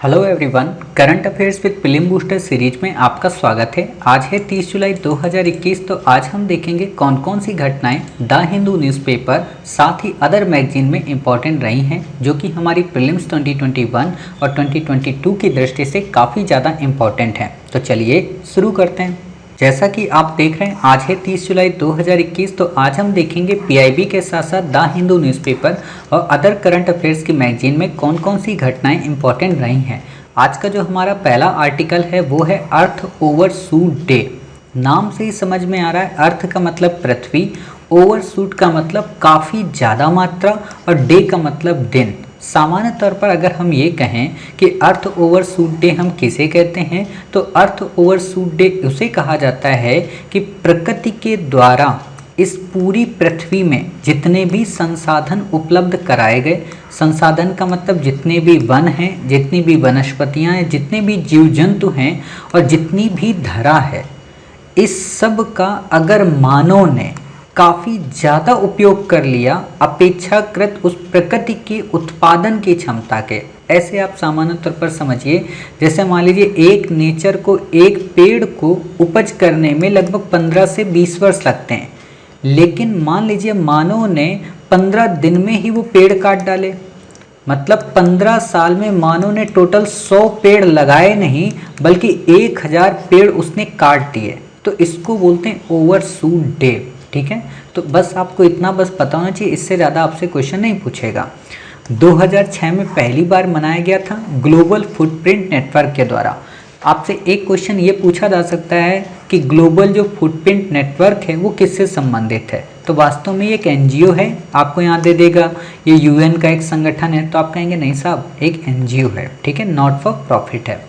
Hello everyone, current affairs with film booster series में आपका स्वागत है। आज है 30 जुलाई 2021। तो आज हम देखेंगे कौन कौन सी घटनाएं द हिंदू न्यूज़पेपर साथ ही अदर मैगजीन में इंपॉर्टेंट रही हैं, जो कि हमारी प्रीलिम्स 2021 और 2022 की दृष्टि से काफ़ी ज़्यादा इंपॉर्टेंट हैं। तो चलिए शुरू करते हैं। जैसा कि आप देख रहे हैं, आज है 30 जुलाई 2021। तो आज हम देखेंगे पीआईबी के साथ साथ द हिंदू न्यूज़पेपर और अदर करंट अफेयर्स की मैगजीन में कौन कौन सी घटनाएं इंपॉर्टेंट रही हैं। आज का जो हमारा पहला आर्टिकल है वो है अर्थ ओवरशूट डे। नाम से ही समझ में आ रहा है, अर्थ का मतलब पृथ्वी, ओवरशूट का मतलब काफ़ी ज़्यादा मात्रा और डे का मतलब दिन। सामान्य तौर पर अगर हम ये कहें कि अर्थ ओवरशूट डे हम किसे कहते हैं, तो अर्थ ओवरशूट डे उसे कहा जाता है कि प्रकृति के द्वारा इस पूरी पृथ्वी में जितने भी संसाधन उपलब्ध कराए गए, संसाधन का मतलब जितने भी वन हैं, जितनी भी वनस्पतियां हैं, जितने भी जीव जंतु हैं और जितनी भी धरा है, इस सब का अगर मानव ने काफ़ी ज़्यादा उपयोग कर लिया अपेक्षाकृत उस प्रकृति के उत्पादन की क्षमता के। ऐसे आप सामान्य तौर पर समझिए, जैसे मान लीजिए एक नेचर को, एक पेड़ को उपज करने में लगभग 15 से 20 वर्ष लगते हैं, लेकिन मान लीजिए मानव ने 15 दिन में ही वो पेड़ काट डाले। मतलब 15 साल में मानव ने टोटल 100 पेड़ लगाए नहीं, बल्कि 1000 पेड़ उसने काट दिए। तो इसको बोलते हैं ओवरशूट डे। ठीक है, तो बस आपको इतना बस पता होना चाहिए, इससे ज़्यादा आपसे क्वेश्चन नहीं पूछेगा। 2006 में पहली बार मनाया गया था ग्लोबल फुटप्रिंट नेटवर्क के द्वारा। आपसे एक क्वेश्चन ये पूछा जा सकता है कि ग्लोबल जो फुटप्रिंट नेटवर्क है वो किससे संबंधित है। तो वास्तव में एक एनजीओ है, आपको यहाँ दे देगा ये यूएन का एक संगठन है। तो आप कहेंगे नहीं साहब, एक एनजीओ है, ठीक है, नॉट फॉर प्रॉफिट है।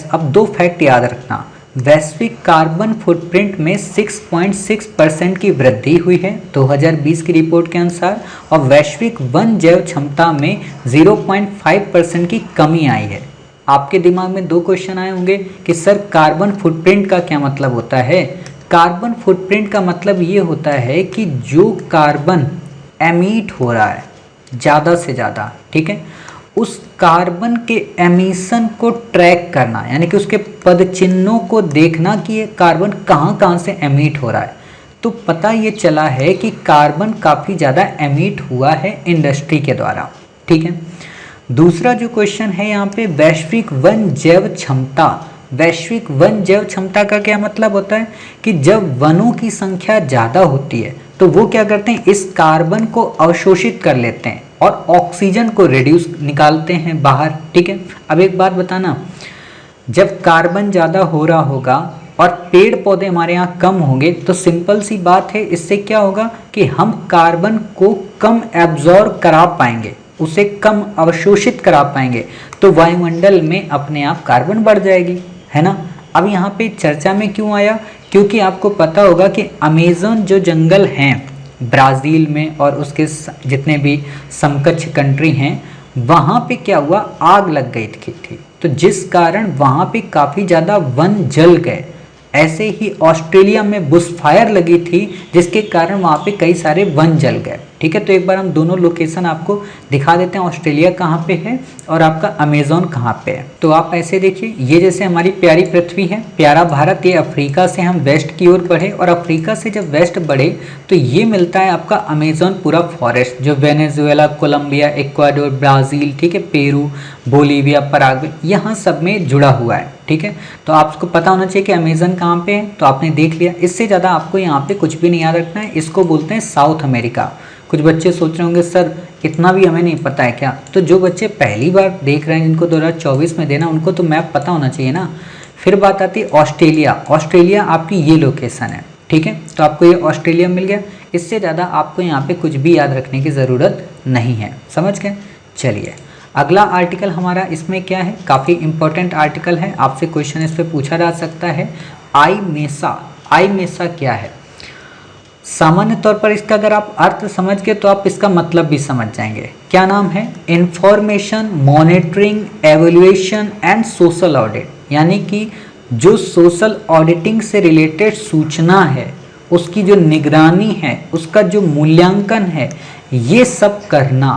अब दो फैक्ट याद रखना। वैश्विक कार्बन फुटप्रिंट में 6.6% की वृद्धि हुई है 2020 की रिपोर्ट के अनुसार, और वैश्विक वन जैव क्षमता में 0.5% की कमी आई है। आपके दिमाग में दो क्वेश्चन आए होंगे कि सर कार्बन फुटप्रिंट का क्या मतलब होता है। कार्बन फुटप्रिंट का मतलब ये होता है कि जो कार्बन एमिट हो रहा है ज़्यादा से ज़्यादा, ठीक है, उस कार्बन के एमिशन को ट्रैक करना, यानी कि उसके पदचिन्हों को देखना कि ये कार्बन कहाँ कहाँ से एमिट हो रहा है। तो पता ये चला है कि कार्बन काफ़ी ज़्यादा एमिट हुआ है इंडस्ट्री के द्वारा। ठीक है, दूसरा जो क्वेश्चन है यहाँ पे, वैश्विक वन जैव क्षमता। वैश्विक वन जैव क्षमता का क्या मतलब होता है कि जब वनों की संख्या ज़्यादा होती है तो वो क्या करते हैं, इस कार्बन को अवशोषित कर लेते हैं और ऑक्सीजन को रिड्यूस निकालते हैं बाहर। ठीक है, अब एक बात बताना, जब कार्बन ज़्यादा हो रहा होगा और पेड़ पौधे हमारे यहाँ कम होंगे, तो सिंपल सी बात है, इससे क्या होगा कि हम कार्बन को कम एब्जॉर्ब करा पाएंगे, उसे कम अवशोषित करा पाएंगे, तो वायुमंडल में अपने आप कार्बन बढ़ जाएगी, है ना। अब यहाँ पे चर्चा में क्यों आया, क्योंकि आपको पता होगा कि अमेज़न जो जंगल हैं ब्राज़ील में और उसके जितने भी समकक्ष कंट्री हैं, वहाँ पे क्या हुआ, आग लग गई थी, तो जिस कारण वहाँ पे काफ़ी ज़्यादा वन जल गए। ऐसे ही ऑस्ट्रेलिया में बुश फायर लगी थी, जिसके कारण वहाँ पे कई सारे वन जल गए। ठीक है, तो एक बार हम दोनों लोकेशन आपको दिखा देते हैं, ऑस्ट्रेलिया कहाँ पे है और आपका अमेज़न कहाँ पे है। तो आप ऐसे देखिए, ये जैसे हमारी प्यारी पृथ्वी है, प्यारा भारत, ये अफ्रीका से हम वेस्ट की ओर बढ़े, और अफ्रीका से जब वेस्ट बढ़े तो ये मिलता है आपका अमेज़न पूरा फॉरेस्ट, जो वेनेजुएला, कोलंबिया, इक्वाडोर, ब्राज़ील, ठीक है, पेरू, बोलीविया, पराग्वे, यहाँ सब में जुड़ा हुआ है। ठीक है, तो आपको पता होना चाहिए कि अमेज़न कहाँ पे है, तो आपने देख लिया। इससे ज़्यादा आपको यहाँ पे कुछ भी नहीं याद रखना है। इसको बोलते हैं साउथ अमेरिका। कुछ बच्चे सोच रहे होंगे सर इतना भी हमें नहीं पता है क्या। तो जो बच्चे पहली बार देख रहे हैं, जिनको 2024 में देना, उनको तो मैप पता होना चाहिए ना। फिर बात आती है ऑस्ट्रेलिया। ऑस्ट्रेलिया आपकी ये लोकेशन है, ठीक है, तो आपको ये ऑस्ट्रेलिया मिल गया। इससे ज़्यादा आपको यहाँ पे कुछ भी याद रखने की ज़रूरत नहीं है, समझ गए। चलिए, अगला आर्टिकल हमारा इसमें क्या है, काफ़ी इंपॉर्टेंट आर्टिकल है, आपसे क्वेश्चन इस पर पूछा जा सकता है। आई मेसा क्या है। सामान्य तौर पर इसका अगर आप अर्थ समझ गए तो आप इसका मतलब भी समझ जाएंगे। क्या नाम है, information monitoring evaluation and social audit, यानी कि जो सोशल ऑडिटिंग से रिलेटेड सूचना है, उसकी जो निगरानी है, उसका जो मूल्यांकन है, ये सब करना।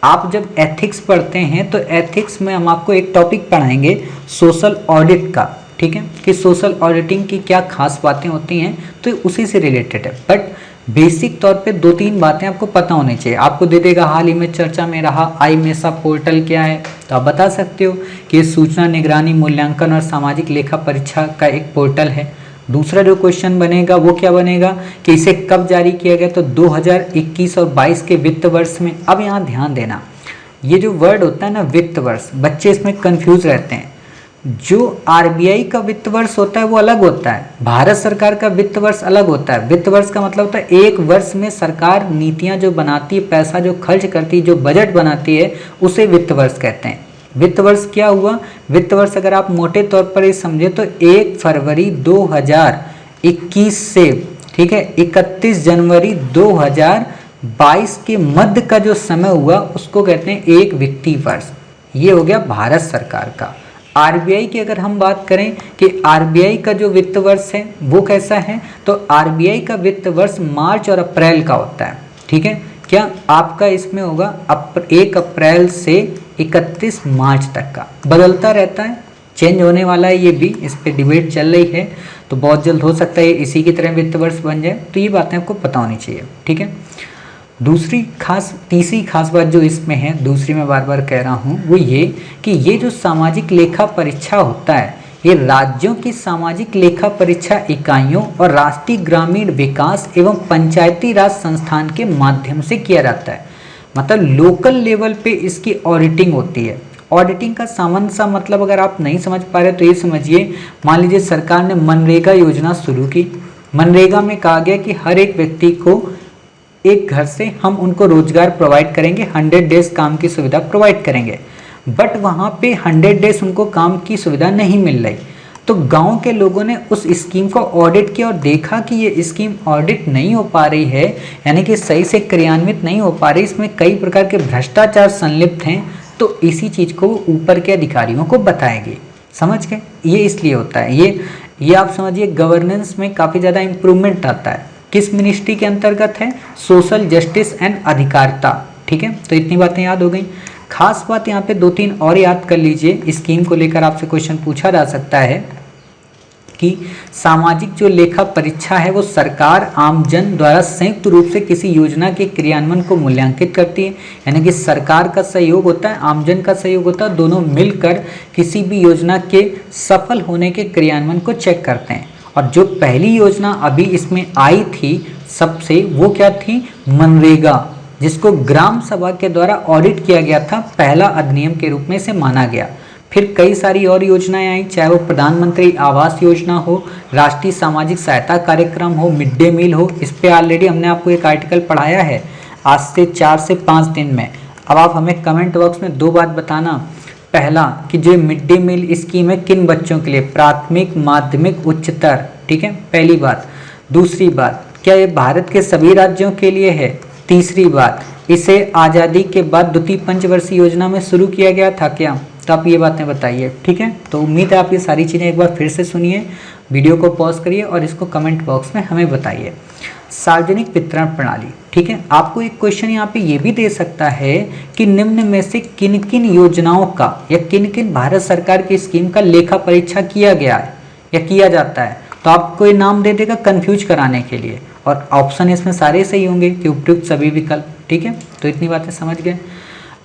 आप जब एथिक्स पढ़ते हैं तो एथिक्स में हम आपको एक टॉपिक पढ़ाएंगे सोशल ऑडिट का, ठीक है, कि सोशल ऑडिटिंग की क्या खास बातें होती हैं, तो उसी से रिलेटेड है। बट बेसिक तौर पे 2-3 बातें आपको पता होनी चाहिए। आपको दे देगा हाल ही में चर्चा में रहा आई मेसा पोर्टल क्या है, तो आप बता सकते हो कि सूचना निगरानी मूल्यांकन और सामाजिक लेखा परीक्षा का एक पोर्टल है। दूसरा जो क्वेश्चन बनेगा वो क्या बनेगा कि इसे कब जारी किया गया, तो 2021 और 22 के वित्त वर्ष में। अब यहाँ ध्यान देना, ये जो वर्ड होता है ना वित्त वर्ष, बच्चे इसमें कंफ्यूज रहते हैं। जो आरबीआई का वित्त वर्ष होता है वो अलग होता है, भारत सरकार का वित्त वर्ष अलग होता है। वित्त वर्ष का मतलब होता है एक वर्ष में सरकार नीतियां जो बनाती है, पैसा जो खर्च करती है, जो बजट बनाती है, उसे वित्त वर्ष कहते हैं। वित्त वर्ष क्या हुआ, वित्त वर्ष अगर आप मोटे तौर पर ये समझे तो 1 फरवरी 2021 से, ठीक है, 31 जनवरी 2022 के मध्य का जो समय हुआ उसको कहते हैं एक वित्तीय वर्ष। ये हो गया भारत सरकार का। आरबीआई की अगर हम बात करें कि आरबीआई का जो वित्त वर्ष है वो कैसा है, तो आरबीआई का वित्त वर्ष मार्च और अप्रैल का होता है, ठीक है। क्या आपका इसमें होगा 1 अप्रैल से 31 मार्च तक का, बदलता रहता है, चेंज होने वाला है, ये भी इस पे डिबेट चल रही है, तो बहुत जल्द हो सकता है इसी की तरह वित्त वर्ष बन जाए। तो ये बातें आपको पता होनी चाहिए, ठीक है। तीसरी खास बात जो इसमें है, दूसरी मैं बार बार कह रहा हूँ, वो ये कि ये जो सामाजिक लेखा परीक्षा होता है ये राज्यों की सामाजिक लेखा परीक्षा इकाइयों और राष्ट्रीय ग्रामीण विकास एवं पंचायती राज संस्थान के माध्यम से किया जाता है। मतलब लोकल लेवल पे इसकी ऑडिटिंग होती है। ऑडिटिंग का सामान्य सा मतलब अगर आप नहीं समझ पा रहे तो ये समझिए, मान लीजिए सरकार ने मनरेगा योजना शुरू की। मनरेगा में कहा गया कि हर एक व्यक्ति को एक घर से हम उनको रोजगार प्रोवाइड करेंगे, 100 डेज काम की सुविधा प्रोवाइड करेंगे। बट वहाँ पे 100 डेज उनको काम की सुविधा नहीं मिल रही, तो गांव के लोगों ने उस स्कीम को ऑडिट किया और देखा कि ये स्कीम ऑडिट नहीं हो पा रही है, यानी कि सही से क्रियान्वित नहीं हो पा रही, इसमें कई प्रकार के भ्रष्टाचार संलिप्त हैं, तो इसी चीज़ को ऊपर के अधिकारियों को बताएगी। समझ गए, ये इसलिए होता है। ये आप समझिए गवर्नेंस में काफ़ी ज़्यादा इम्प्रूवमेंट आता है। किस मिनिस्ट्री के अंतर्गत है, सोशल जस्टिस एंड अधिकारिता, ठीक है। तो इतनी बातें याद हो गई। खास बात यहाँ पे 2-3 और याद कर लीजिए, स्कीम को लेकर आपसे क्वेश्चन पूछा जा सकता है कि सामाजिक जो लेखा परीक्षा है वो सरकार आमजन द्वारा संयुक्त रूप से किसी योजना के क्रियान्वयन को मूल्यांकित करती है, यानी कि सरकार का सहयोग होता है, आमजन का सहयोग होता है, दोनों मिलकर किसी भी योजना के सफल होने के क्रियान्वयन को चेक करते हैं। और जो पहली योजना अभी इसमें आई थी सबसे, वो क्या थी, मनरेगा, जिसको ग्राम सभा के द्वारा ऑडिट किया गया था, पहला अधिनियम के रूप में इसे माना गया। फिर कई सारी और योजनाएं आई, चाहे वो प्रधानमंत्री आवास योजना हो, राष्ट्रीय सामाजिक सहायता कार्यक्रम हो, मिड डे मील हो। इस पे ऑलरेडी हमने आपको एक आर्टिकल पढ़ाया है आज से 4 से 5 दिन में। अब आप हमें कमेंट बॉक्स में 2 बात बताना। पहला कि जो मिड डे मील स्कीम है किन बच्चों के लिए, प्राथमिक, माध्यमिक, उच्चतर, ठीक है, पहली बात। दूसरी बात, क्या ये भारत के सभी राज्यों के लिए है। तीसरी बात, इसे आज़ादी के बाद द्वितीय पंचवर्षीय योजना में शुरू किया गया था क्या, तो आप ये बातें बताइए, ठीक है। तो उम्मीद है आप ये सारी चीज़ें एक बार फिर से सुनिए, वीडियो को पॉज करिए और इसको कमेंट बॉक्स में हमें बताइए। सार्वजनिक वितरण प्रणाली, ठीक है। आपको एक क्वेश्चन यहाँ पे ये भी दे सकता है कि निम्न में से किन किन योजनाओं का या किन किन भारत सरकार की स्कीम का लेखा परीक्षा किया गया है या किया जाता है, तो आपको ये नाम दे देगा कंफ्यूज कराने के लिए, और ऑप्शन इसमें सारे सही होंगे कि उपयुक्त सभी विकल्प, ठीक है। तो इतनी बातें समझ गए।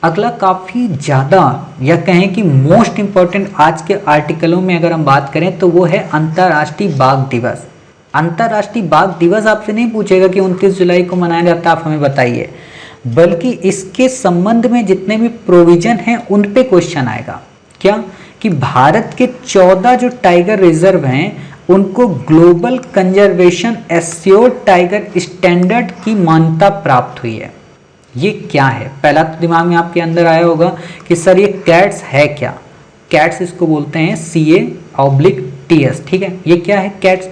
अगला काफ़ी ज़्यादा या कहें कि मोस्ट इम्पॉर्टेंट आज के आर्टिकलों में अगर हम बात करें तो वो है अंतर्राष्ट्रीय बाघ दिवस। अंतर्राष्ट्रीय बाघ दिवस आपसे नहीं पूछेगा कि 29 जुलाई को मनाया जाता है, आप हमें बताइए, बल्कि इसके संबंध में जितने भी प्रोविजन हैं उन पे क्वेश्चन आएगा। क्या कि भारत के 14 जो टाइगर रिजर्व हैं उनको global conservation assured tiger standard की मान्यता प्राप्त हुई है। ये क्या है, पहला तो दिमाग में आपके अंदर आया होगा कि सर ये कैट्स है क्या। कैट्स इसको बोलते हैं CA/TS, ठीक है। ये क्या है कैट्स,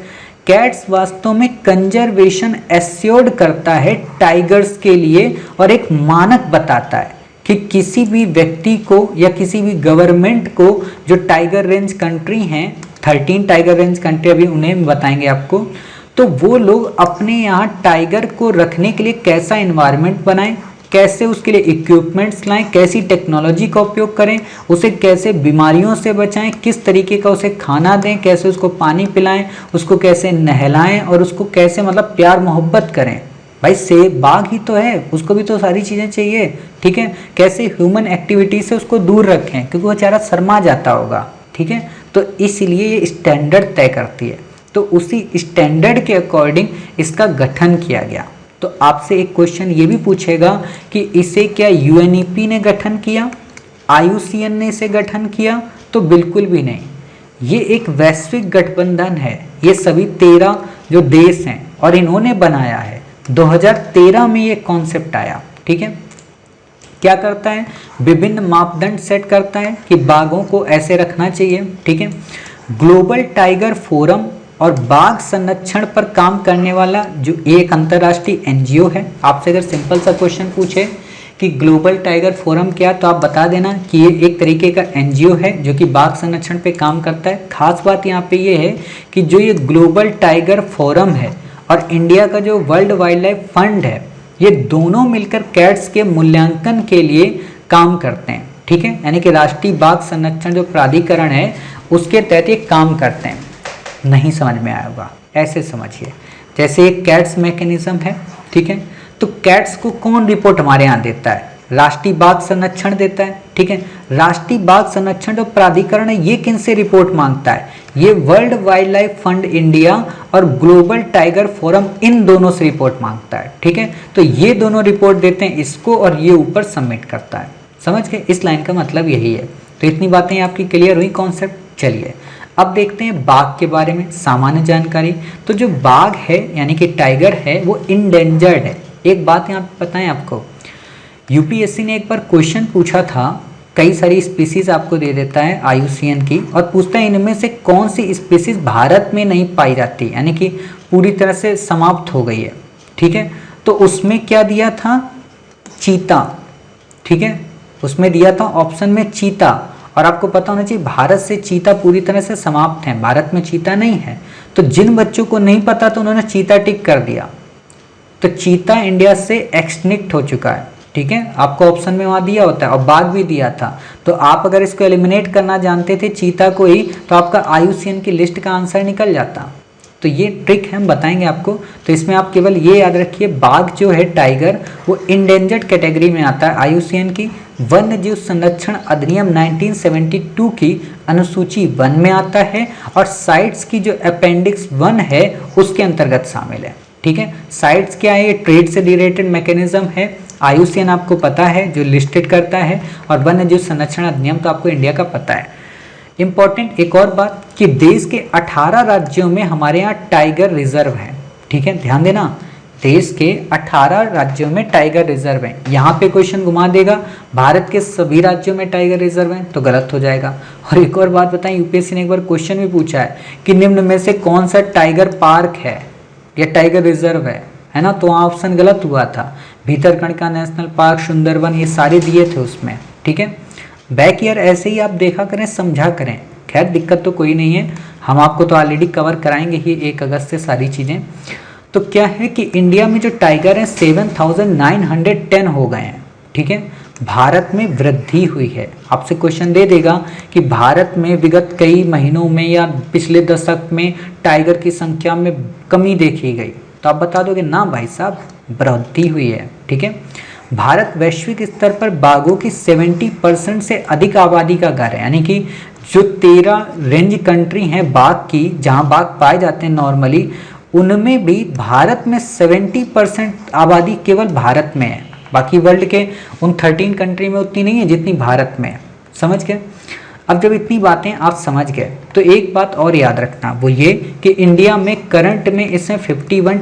कैट्स वास्तव में कंजर्वेशन एश्योर्ड करता है टाइगर्स के लिए और एक मानक बताता है कि किसी भी व्यक्ति को या किसी भी गवर्नमेंट को जो टाइगर रेंज कंट्री हैं, 13 टाइगर रेंज कंट्री अभी उन्हें बताएंगे आपको, तो वो लोग अपने यहाँ टाइगर को रखने के लिए कैसा इन्वायरमेंट बनाएं, कैसे उसके लिए इक्विपमेंट्स लाएं, कैसी टेक्नोलॉजी का उपयोग करें, उसे कैसे बीमारियों से बचाएं, किस तरीके का उसे खाना दें, कैसे उसको पानी पिलाएं, उसको कैसे नहलाएं और उसको कैसे मतलब प्यार मोहब्बत करें। भाई सेब बाघ ही तो है, उसको भी तो सारी चीज़ें चाहिए, ठीक है। कैसे ह्यूमन एक्टिविटी से उसको दूर रखें क्योंकि वो बेचारा शर्मा जाता होगा, ठीक है। तो इसलिए ये स्टैंडर्ड तय करती है, तो उसी स्टैंडर्ड के अकॉर्डिंग इसका गठन किया गया। तो आपसे एक क्वेश्चन ये भी पूछेगा कि इसे क्या यूएनईपी ने गठन किया, आईयूसीएन ने इसे गठन किया? तो बिल्कुल भी नहीं। ये एक वैश्विक गठबंधन है, ये सभी 13 जो देश हैं और इन्होंने बनाया है। 2013 में ये कॉन्सेप्ट आया, ठीक है। क्या करता है, विभिन्न मापदंड सेट करता है कि बाघों को ऐसे रखना चाहिए, ठीक है। ग्लोबल टाइगर फोरम और बाघ संरक्षण पर काम करने वाला जो एक अंतर्राष्ट्रीय एनजीओ है। आपसे अगर सिंपल सा क्वेश्चन पूछे कि ग्लोबल टाइगर फोरम क्या, तो आप बता देना कि ये एक तरीके का एनजीओ है जो कि बाघ संरक्षण पे काम करता है। खास बात यहाँ पे ये है कि जो ये ग्लोबल टाइगर फोरम है और इंडिया का जो वर्ल्ड वाइल्ड लाइफ फंड है, ये दोनों मिलकर कैट्स के मूल्यांकन के लिए काम करते हैं, ठीक है। यानी कि राष्ट्रीय बाघ संरक्षण जो प्राधिकरण है उसके तहत ये काम करते हैं। नहीं समझ में आया होगा, ऐसे समझिए जैसे एक कैट्स मैकेनिज्म है, ठीक है। तो कैट्स को कौन रिपोर्ट हमारे यहाँ देता है, राष्ट्रीय बाघ संरक्षण देता है, ठीक है। राष्ट्रीय बाघ संरक्षण जो प्राधिकरण है ये किन से रिपोर्ट मांगता है, ये world wild life fund India और ग्लोबल टाइगर फोरम इन दोनों से रिपोर्ट मांगता है, ठीक है। तो ये दोनों रिपोर्ट देते हैं इसको और ये ऊपर सबमिट करता है। समझ गए, इस लाइन का मतलब यही है। तो इतनी बातें आपकी क्लियर हुई कॉन्सेप्ट। चलिए अब देखते हैं बाघ के बारे में सामान्य जानकारी। तो जो बाघ है यानी कि टाइगर है वो इंडेंजर्ड है। एक बात यहाँ पे बताएं आपको, यूपीएससी ने एक बार क्वेश्चन पूछा था, कई सारी स्पीसीज आपको दे देता है आईयूसीएन की और पूछता है इनमें से कौन सी स्पीसीज भारत में नहीं पाई जाती, यानी कि पूरी तरह से समाप्त हो गई है, ठीक है। तो उसमें क्या दिया था, चीता, ठीक है। उसमें दिया था ऑप्शन में चीता, और आपको पता होना चाहिए भारत से चीता पूरी तरह से समाप्त है, भारत में चीता नहीं है। तो जिन बच्चों को नहीं पता तो उन्होंने चीता टिक कर दिया। तो चीता इंडिया से एक्सटिंक्ट हो चुका है, ठीक है। आपको ऑप्शन में वहाँ दिया होता है और बाघ भी दिया था। तो आप अगर इसको एलिमिनेट करना जानते थे चीता को ही, तो आपका आईयूसीएन की लिस्ट का आंसर निकल जाता। तो ये ट्रिक है, हम बताएंगे आपको। तो इसमें आप केवल ये याद रखिए, बाघ जो है टाइगर वो इंडेंजर्ड कैटेगरी में आता है आईयूसीएन की। वन्य जीव संरक्षण अधिनियम 1972 की अनुसूची 1 में आता है और साइट्स की जो अपेंडिक्स 1 है उसके अंतर्गत शामिल है, ठीक है। साइट्स क्या है, ये ट्रेड से रिलेटेड मैकेनिज्म है। आईयूसीएन आपको पता है जो लिस्टेड करता है, और वन्य जीव संरक्षण अधिनियम तो आपको इंडिया का पता है। इंपॉर्टेंट एक और बात कि देश के 18 राज्यों में हमारे यहाँ टाइगर रिजर्व है, ठीक है। ध्यान देना, देश के 18 राज्यों में टाइगर रिजर्व है। यहाँ पे क्वेश्चन घुमा देगा भारत के सभी राज्यों में टाइगर रिजर्व है तो गलत हो जाएगा। और एक और बात बताएं, यूपीएससी ने एक बार क्वेश्चन भी पूछा है कि निम्न में से कौन सा टाइगर पार्क है या टाइगर रिजर्व है ना। तो ऑप्शन गलत हुआ था, भीतरकनिका नेशनल पार्क, सुंदरवन, ये सारे दिए थे उसमें, ठीक है। बैक ईयर ऐसे ही आप देखा करें, समझा करें। खैर दिक्कत तो कोई नहीं है, हम आपको तो ऑलरेडी कवर कराएंगे ही 1 अगस्त से सारी चीज़ें। तो क्या है कि इंडिया में जो टाइगर हैं 7910 हो गए हैं, ठीक है। भारत में वृद्धि हुई है। आपसे क्वेश्चन दे देगा कि भारत में विगत कई महीनों में या पिछले दशक में टाइगर की संख्या में कमी देखी गई, तो आप बता दोगे ना भाई साहब वृद्धि हुई है, ठीक है। भारत वैश्विक स्तर पर बाघों की 70% से अधिक आबादी का घर है, यानी कि जो 13 रेंज कंट्री हैं बाघ की, जहां बाघ पाए जाते हैं नॉर्मली, उनमें भी भारत में 70% आबादी केवल भारत में है। बाकी वर्ल्ड के उन 13 कंट्री में उतनी नहीं है जितनी भारत में है। समझ गए। अब जब इतनी बातें आप समझ गए तो एक बात और याद रखना, वो ये कि इंडिया में करंट में इसमें 51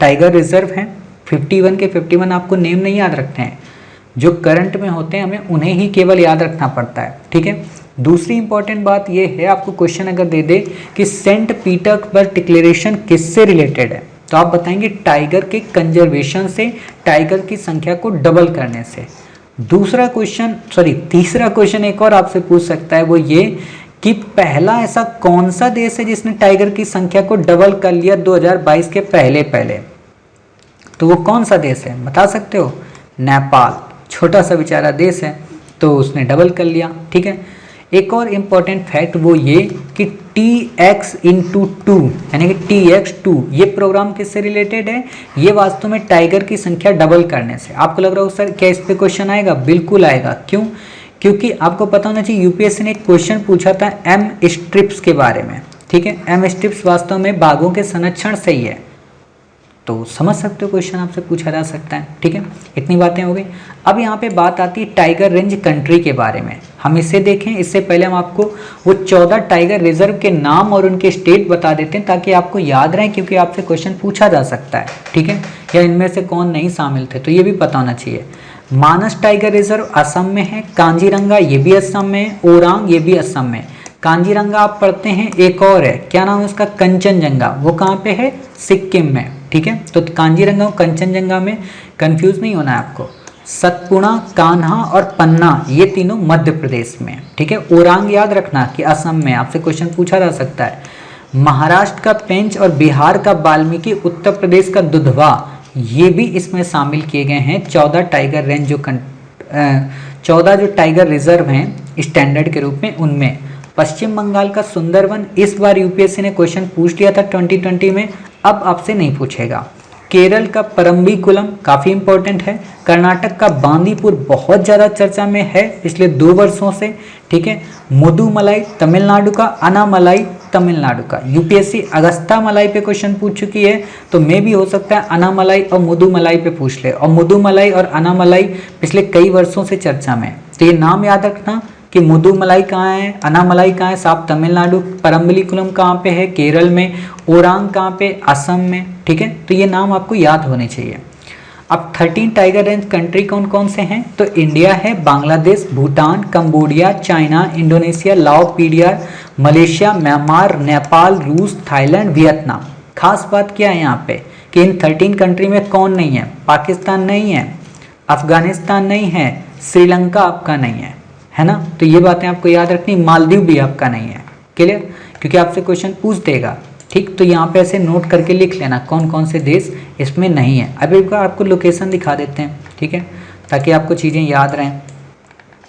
टाइगर रिजर्व हैं। 51 के 51 आपको नेम नहीं याद रखते हैं, जो करंट में होते हैं हमें उन्हें ही केवल याद रखना पड़ता है, ठीक है। दूसरी इंपॉर्टेंट बात ये है, आपको क्वेश्चन अगर दे दे कि सेंट पीटर्सबर्ग डिक्लेरेशन किससे रिलेटेड है, तो आप बताएंगे टाइगर के कंजर्वेशन से, टाइगर की संख्या को डबल करने से। तीसरा क्वेश्चन एक और आपसे पूछ सकता है, वो ये कि पहला ऐसा कौन सा देश है जिसने टाइगर की संख्या को डबल कर लिया 2022 के पहले, तो वो कौन सा देश है बता सकते हो। नेपाल छोटा सा बेचारा देश है तो उसने डबल कर लिया, ठीक है। एक और इम्पॉर्टेंट फैक्ट वो ये कि TX/2 यानी कि TX2 ये प्रोग्राम किससे रिलेटेड है, ये वास्तव में टाइगर की संख्या डबल करने से। आपको लग रहा हो सर क्या इस पे क्वेश्चन आएगा, बिल्कुल आएगा। क्यों, क्योंकि आपको पता होना चाहिए यूपीएससी ने एक क्वेश्चन पूछा था एम स्ट्रिप्स के बारे में, ठीक है। एम स्ट्रिप्स वास्तव में बाघों के संरक्षण से ही है, तो समझ सकते हो क्वेश्चन आपसे पूछा जा सकता है, ठीक है। इतनी बातें हो गई। अब यहाँ पे बात आती है टाइगर रेंज कंट्री के बारे में। हम इसे देखें, इससे पहले हम आपको वो 14 टाइगर रिजर्व के नाम और उनके स्टेट बता देते हैं ताकि आपको याद रहे, क्योंकि आपसे क्वेश्चन पूछा जा सकता है, ठीक है। या इनमें से कौन नहीं शामिल थे तो ये भी पता होना चाहिए। मानस टाइगर रिजर्व असम में है, कांजीरंगा ये भी असम में है, ओरांग ये भी असम में। कांजीरंगा आप पढ़ते हैं, एक और है, क्या नाम है उसका, कंचनजंगा, वो कहाँ पे है, सिक्किम में, ठीक है। तो कांजीरंगा और कंचनजंगा में कंफ्यूज नहीं होना है आपको। सतपुड़ा, कान्हा और पन्ना ये तीनों मध्य प्रदेश में, ठीक है। ओरांग याद रखना कि असम में, आपसे क्वेश्चन पूछा जा सकता है। महाराष्ट्र का पेंच और बिहार का वाल्मीकि, उत्तर प्रदेश का दुधवा, ये भी इसमें शामिल किए गए हैं 14 टाइगर रेंज जो 14 जो टाइगर रिजर्व हैं स्टैंडर्ड के रूप में, उनमें। पश्चिम बंगाल का सुंदरवन, इस बार यूपीएससी ने क्वेश्चन पूछ लिया था 2020 में, अब आपसे नहीं पूछेगा। केरल का परम्बिकुलम काफ़ी इंपॉर्टेंट है। कर्नाटक का बांदीपुर बहुत ज़्यादा चर्चा में है पिछले 2 वर्षों से, ठीक है। मुदुमलाई तमिलनाडु का, अनामलाई तमिलनाडु का। यूपीएससी अगस्ता मलाई पे क्वेश्चन पूछ चुकी है, तो मे भी हो सकता है अनामलाई और मुदुमलाई पे पूछ ले। और मुदुमलाई और अनामलाई पिछले कई वर्षों से चर्चा में, तो ये नाम याद रखना कि मुदुमलाई कहाँ है, अनामलाई कहाँ है, साफ तमिलनाडु। परम्बिकुलम कहाँ पे है, केरल में। ओरांग कहाँ पे, असम में, ठीक है। तो ये नाम आपको याद होने चाहिए। अब 13 टाइगर रेंज कंट्री कौन कौन से हैं, तो इंडिया है, Bangladesh, Bhutan, Cambodia, China, Indonesia, लाओ, पीडीआर, मलेशिया, म्यांमार, नेपाल, रूस, थाईलैंड, वियतनाम। खास बात क्या है यहाँ पे कि इन 13 कंट्री में कौन नहीं है, पाकिस्तान नहीं है, अफगानिस्तान नहीं है, श्रीलंका आपका नहीं है ना। तो ये बातें आपको याद रखनी। मालदीव भी आपका नहीं है, क्लियर, क्योंकि आपसे क्वेश्चन पूछ देगा, ठीक। तो यहाँ पे ऐसे नोट करके लिख लेना कौन कौन से देश इसमें नहीं है। अभी आपको लोकेशन दिखा देते हैं, ठीक है, ताकि आपको चीज़ें याद रहें।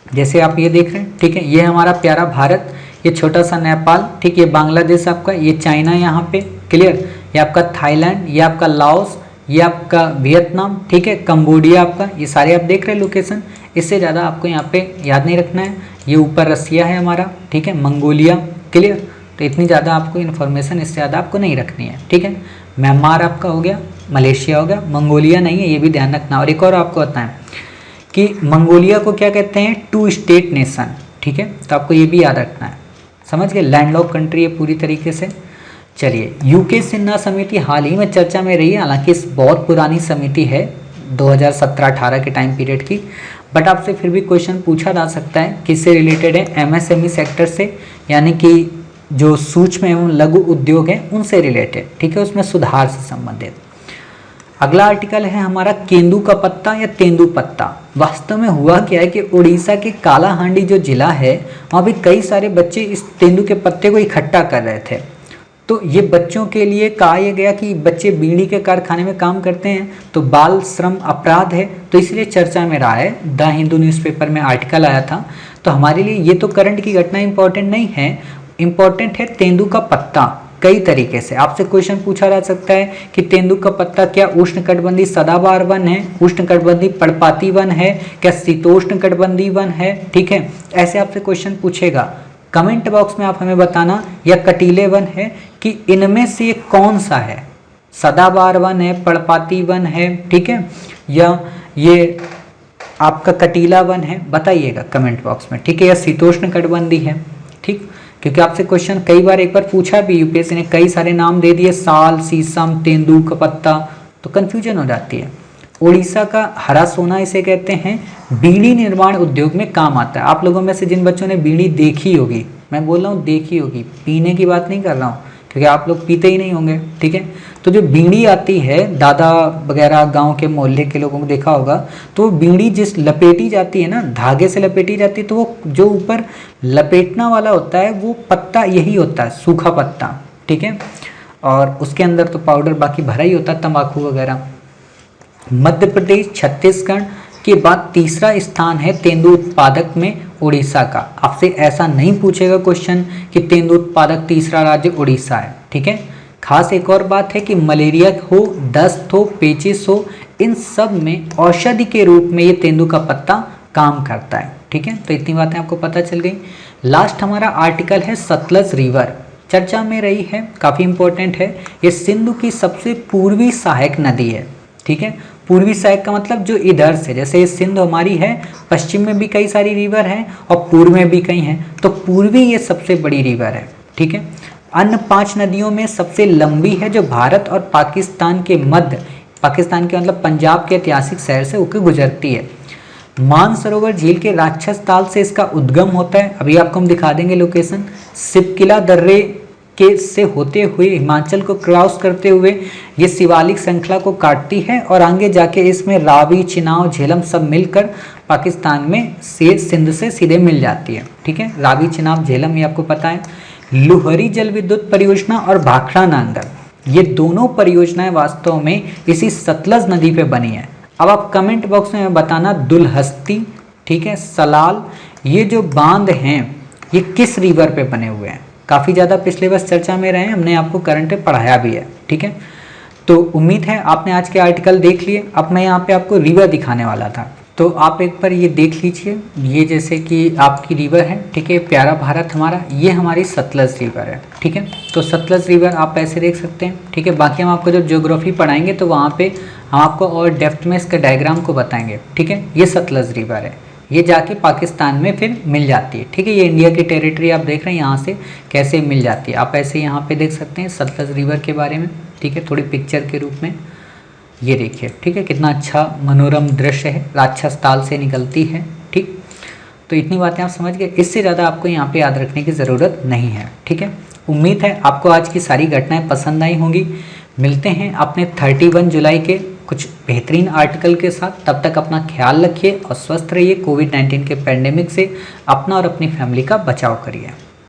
जैसे आप ये देख रहे हैं, ठीक है, ये हमारा प्यारा भारत, ये छोटा सा नेपाल, ठीक, ये बांग्लादेश आपका, ये चाइना यहाँ पे, क्लियर, ये आपका थाईलैंड, ये आपका लाओस, ये आपका वियतनाम, ठीक है, कंबोडिया आपका, ये सारे आप देख रहे हैं लोकेशन। इससे ज़्यादा आपको यहाँ पे याद नहीं रखना है। ये ऊपर रसिया है हमारा, ठीक है, मंगोलिया, क्लियर। तो इतनी ज़्यादा आपको इन्फॉर्मेशन इससे ज़्यादा आपको नहीं रखनी है, ठीक है। म्यांमार आपका हो गया, मलेशिया हो गया, मंगोलिया नहीं है, ये भी ध्यान रखना। और एक और आपको बताएं कि मंगोलिया को क्या कहते हैं, 2 स्टेट नेशन, ठीक है। तो आपको ये भी याद रखना है, समझ गए, लैंडलॉक कंट्री है पूरी तरीके से। चलिए, यूके सिन्हा समिति हाल ही में चर्चा में रही है, हालांकि इस बहुत पुरानी समिति है 2017-18 के टाइम पीरियड की, बट आपसे फिर भी क्वेश्चन पूछा जा सकता है। किससे रिलेटेड है, एमएसएमई सेक्टर से, यानी कि जो सूक्ष्म एवं लघु उद्योग है उनसे रिलेटेड, ठीक है, उसमें सुधार से संबंधित। अगला आर्टिकल है हमारा केंदू का पत्ता या तेंदू पत्ता। वास्तव में हुआ क्या है कि उड़ीसा के कालाहांडी जो जिला है, वहाँ भी कई सारे बच्चे इस तेंदू के पत्ते को इकट्ठा कर रहे थे। तो ये बच्चों के लिए कहा यह गया कि बच्चे बीड़ी के कारखाने में काम करते हैं, तो बाल श्रम अपराध है, तो इसलिए चर्चा में रहा है। द हिंदू न्यूज़पेपर में आर्टिकल आया था। तो हमारे लिए ये तो करंट की घटना इंपॉर्टेंट नहीं है, इंपॉर्टेंट है तेंदू का पत्ता। कई तरीके से आपसे क्वेश्चन पूछा जा सकता है कि तेंदू का पत्ता क्या उष्णकटिबंधीय सदाबहार वन है, उष्णकटिबंधीय पर्णपाती वन है, क्या शीतोष्णकटिबंधीय वन है, ठीक है। ऐसे आपसे क्वेश्चन पूछेगा। कमेंट बॉक्स में आप हमें बताना या कटीले वन है कि इनमें से ये कौन सा है, सदाबहार वन है, पर्णपाती वन है, ठीक है, या ये आपका कटीला वन है, बताइएगा कमेंट बॉक्स में, ठीक है, या शीतोष्णकटिबंधीय है, ठीक। क्योंकि आपसे क्वेश्चन कई बार एक बार पूछा भी, यूपीएससी ने कई सारे नाम दे दिए, साल, शीशम, तेंदू का पत्ता, तो कन्फ्यूजन हो जाती है। उड़ीसा का हरा सोना इसे कहते हैं, बीड़ी निर्माण उद्योग में काम आता है। आप लोगों में से जिन बच्चों ने बीड़ी देखी होगी, मैं बोल रहा हूँ देखी होगी, पीने की बात नहीं कर रहा हूँ क्योंकि आप लोग पीते ही नहीं होंगे, ठीक है। तो जो बीड़ी आती है, दादा वगैरह गांव के मोहल्ले के लोगों को देखा होगा, तो बीड़ी जिस लपेटी जाती है ना, धागे से लपेटी जाती है, तो वो जो ऊपर लपेटना वाला होता है वो पत्ता यही होता है, सूखा पत्ता, ठीक है। और उसके अंदर तो पाउडर बाकी भरा ही होता है, तंबाकू वगैरह। मध्य प्रदेश, छत्तीसगढ़, के बाद तीसरा स्थान है तेंदु उत्पादक में उड़ीसा का। आपसे ऐसा नहीं पूछेगा क्वेश्चन कि तेंदु उत्पादक तीसरा राज्य उड़ीसा है, ठीक है। खास एक और बात है कि मलेरिया हो, दस्त हो, पेचिश हो, इन सब में औषधि के रूप में ये तेंदु का पत्ता काम करता है, ठीक है। तो इतनी बातें आपको पता चल गई। लास्ट हमारा आर्टिकल है सतलज रिवर, चर्चा में रही है, काफ़ी इंपॉर्टेंट है। ये सिंधु की सबसे पूर्वी सहायक नदी है, ठीक है। पूर्वी सहायक का मतलब जो इधर से, जैसे ये सिंध हमारी है, पश्चिम में भी कई सारी रिवर हैं और पूर्व में भी कई हैं, तो पूर्वी ये सबसे बड़ी रिवर है, ठीक है। अन्य 5 नदियों में सबसे लंबी है, जो भारत और पाकिस्तान के मध्य, पाकिस्तान के मतलब पंजाब के ऐतिहासिक शहर से होकर गुजरती है। मानसरोवर झील के राक्षस ताल से इसका उद्गम होता है, अभी आपको हम दिखा देंगे लोकेशन। सिपकिला दर्रे के से होते हुए हिमाचल को क्रॉस करते हुए ये शिवालिक श्रृंखला को काटती है और आगे जाके इसमें रावी, चिनाब, झेलम सब मिलकर पाकिस्तान में से सिंध से सीधे मिल जाती है, ठीक है। रावी, चिनाब, झेलम ये आपको पता है। लुहरी जल विद्युत परियोजना और भाखड़ा नांगल, ये दोनों परियोजनाएं वास्तव में इसी सतलज नदी पे बनी है। अब आप कमेंट बॉक्स में बताना दुलहस्ती, ठीक है, सलाल, ये जो बांध हैं ये किस रिवर पे बने हुए हैं। काफ़ी ज़्यादा पिछले वर्ष चर्चा में रहे, हमने आपको करंट पे पढ़ाया भी है, ठीक है। तो उम्मीद है आपने आज के आर्टिकल देख लिए। अब मैं यहाँ पे आपको रिवर दिखाने वाला था, तो आप एक बार ये देख लीजिए। ये जैसे कि आपकी रिवर है, ठीक है, प्यारा भारत हमारा, ये हमारी सतलज रिवर है, ठीक है। तो सतलज रिवर आप ऐसे देख सकते हैं, ठीक है। बाकी हम आपको जब ज्योग्राफी पढ़ाएंगे तो वहाँ पे हम आपको और डेप्थ में इसका डायग्राम को बताएंगे, ठीक है। ये सतलज रिवर है, ये जाके पाकिस्तान में फिर मिल जाती है, ठीक है। ये इंडिया की टेरिटरी आप देख रहे हैं, यहाँ से कैसे मिल जाती है। आप ऐसे यहाँ पे देख सकते हैं सतलज रिवर के बारे में, ठीक है, थोड़ी पिक्चर के रूप में। ये देखिए, ठीक है, कितना अच्छा मनोरम दृश्य है, राक्षस ताल से निकलती है, ठीक। तो इतनी बातें आप समझ गए, इससे ज़्यादा आपको यहाँ पे याद रखने की ज़रूरत नहीं है, ठीक है। उम्मीद है आपको आज की सारी घटनाएं पसंद आई होंगी। मिलते हैं अपने 31 जुलाई के कुछ बेहतरीन आर्टिकल के साथ। तब तक अपना ख्याल रखिए और स्वस्थ रहिए। कोविड-19 के पैंडेमिक से अपना और अपनी फैमिली का बचाव करिए।